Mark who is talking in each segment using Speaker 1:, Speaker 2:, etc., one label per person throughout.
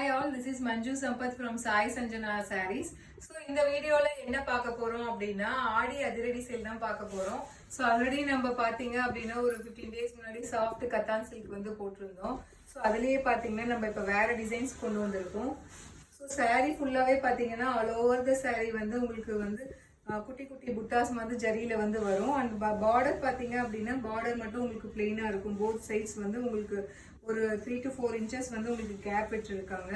Speaker 1: Hi all, this is Manju Sampath from Sai Sanjana Sarees. So இந்த வீடியோல என்ன பார்க்க போறோம் அப்படினா ஆடி அதிரடி சேல் தான் பார்க்க போறோம். So ஆல்ரெடி நம்ம பாத்தீங்க அப்படினா ஒரு 15 days முன்னாடி சாஃப்ட் கத்தான் சில்க் வந்து போட்டுருந்தோம். So அதுலயே பாத்தீங்கன்னா நம்ம இப்ப வேற டிசைன்ஸ் கொண்டு வந்திருக்கோம். So saree ஃபுல்லாவே பாத்தீங்கன்னா all over the saree வந்து உங்களுக்கு வந்து குட்டி குட்டி புட்டாஸ் வந்து ஜரியில வந்து வரும். அண்ட் பார்டர் பாத்தீங்க அப்படின்னா பார்டர் மட்டும் உங்களுக்கு பிளெயினா இருக்கும். போத் சைட்ஸ் வந்து உங்களுக்கு ஒரு 3 to 4 inches வந்து உங்களுக்கு கேப் விட்டுருக்காங்க.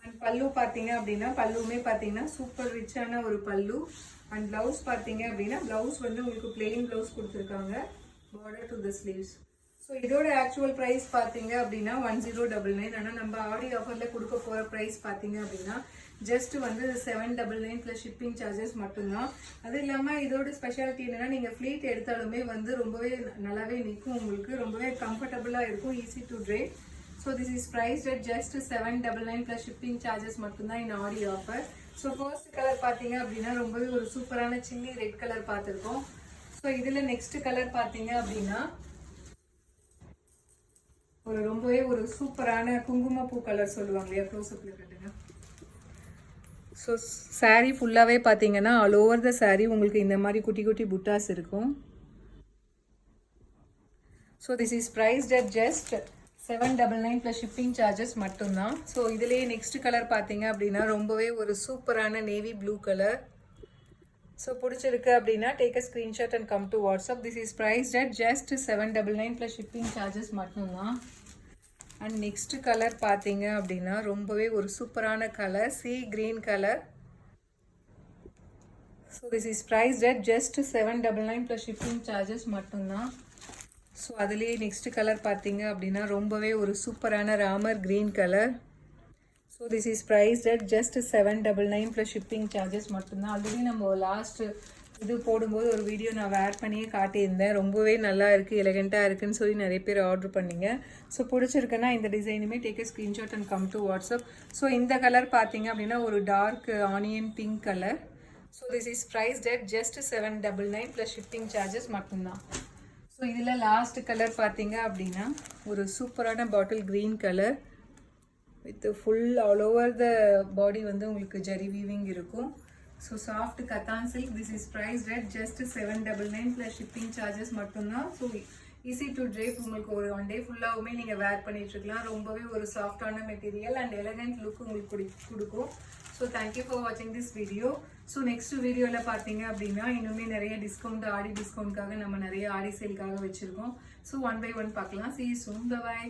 Speaker 1: அண்ட் பல்லு பாத்தீங்க அப்படின்னா பல்லுமே பாத்தீங்கன்னா சூப்பர் ரிச்சான ஒரு பல்லு. அண்ட் பிளவுஸ் பாத்தீங்க அப்படின்னா பிளவுஸ் வந்து உங்களுக்கு பிளெயின் பிளவுஸ் கொடுத்துருக்காங்க. Border to the sleeves. So இதோட ஆக்சுவல் ப்ரைஸ் பார்த்தீங்க அப்படின்னா 1099. ஆனால் நம்ம ஆடி ஆஃபரில் கொடுக்க போகிற ப்ரைஸ் பார்த்தீங்க அப்படின்னா ஜஸ்ட் வந்து 799 ப்ளஸ் ஷிப்பிங் சார்ஜஸ் மட்டும்தான். அது இல்லாமல் இதோட ஸ்பெஷாலிட்டி என்னென்னா நீங்கள் ஃப்ளீட் எடுத்தாலுமே வந்து ரொம்பவே நல்லாவே நிற்கும், உங்களுக்கு ரொம்பவே கம்ஃபர்டபுளாக இருக்கும், easy to tray. So this is priced at just 799 plus shipping charges மட்டும்தான் இந்த ஆடி ஆஃபர். ஸோ ஃபர்ஸ்ட் கலர் பார்த்தீங்க அப்படின்னா ரொம்பவே ஒரு சூப்பரான சில்லி ரெட் கலர் பார்த்துருக்கோம். ஸோ இதில் நெக்ஸ்ட் கலர் பார்த்தீங்க அப்படின்னா ஒரு ரொம்பவே ஒரு சூப்பரான குங்குமப்பூ கலர் சொல்லுவாங்க இல்லையா, க்ளோஸ்அப்ல கட்டுங்க. ஸோ சாரீ ஃபுல்லாகவே பார்த்தீங்கன்னா ஆல் ஓவர் த சாரீ உங்களுக்கு இந்த மாதிரி குட்டி குட்டி புட்டாஸ் இருக்கும். So this is priced at just 799 plus shipping charges மட்டும்தான். ஸோ இதுலேயே நெக்ஸ்ட் கலர் பார்த்தீங்க அப்படின்னா ரொம்பவே ஒரு சூப்பரான நேவி ப்ளூ கலர். ஸோ பிடிச்சிருக்கு அப்படின்னா take a screenshot and come to WhatsApp. This is priced at just 799 plus shipping charges மட்டும்தான். அண்ட் நெக்ஸ்ட் கலர் பார்த்தீங்க அப்படின்னா ரொம்பவே ஒரு சூப்பரான colour, sea green colour. So this is priced at just 799 plus shipping charges மட்டும்தான். So அதுலேயே next colour பார்த்தீங்க அப்படின்னா ரொம்பவே ஒரு சூப்பரான Ramar green colour. So this is priced at just 799 plus shipping charges மட்டும்தான். ஆல்ரெடி நம்ம லாஸ்ட் இது போடும்போது ஒரு வீடியோ நான் வேர் பண்ணியே காட்டியிருந்தேன். ரொம்பவே நல்லா இருக்குது, எலகெண்ட்டாக இருக்குன்னு சொல்லி நிறைய பேர் ஆர்டர் பண்ணிங்க. ஸோ பிடிச்சிருக்குன்னா இந்த டிசைனுமே take a screenshot and come to WhatsApp. So இந்த கலர் பார்த்தீங்க அப்படின்னா ஒரு dark onion pink colour. So this is priced at just 799 plus shipping charges மட்டும்தான். ஸோ இதில் லாஸ்ட் கலர் பார்த்தீங்க அப்படின்னா ஒரு சூப்பரான bottle green colour with full all over the body வந்து உங்களுக்கு ஜரி வீவிங் இருக்கும். So soft cotton silk. This is priced at just 799 plus shipping charges மட்டும்தான். ஸோ ஈஸி டு ட்ரேப், உங்களுக்கு ஒரு 1 day ஃபுல்லாகவுமே நீங்கள் வேர் பண்ணிட்டுருக்கலாம். ரொம்பவே ஒரு சாஃப்டான மெட்டீரியல் அண்ட் எலகண்ட் லுக் உங்களுக்கு கொடுக்கும். ஸோ தேங்க்யூ ஃபார் வாட்சிங் திஸ் வீடியோ. ஸோ நெக்ஸ்ட் வீடியோவில் பார்த்தீங்க அப்படின்னா இன்னுமே நிறைய டிஸ்கவுண்ட், ஆடி டிஸ்கவுண்ட்காக நம்ம நிறைய ஆடி சேல்காக வச்சுருக்கோம். ஸோ 1 by 1 பார்க்கலாம். See you soon. Bye bye.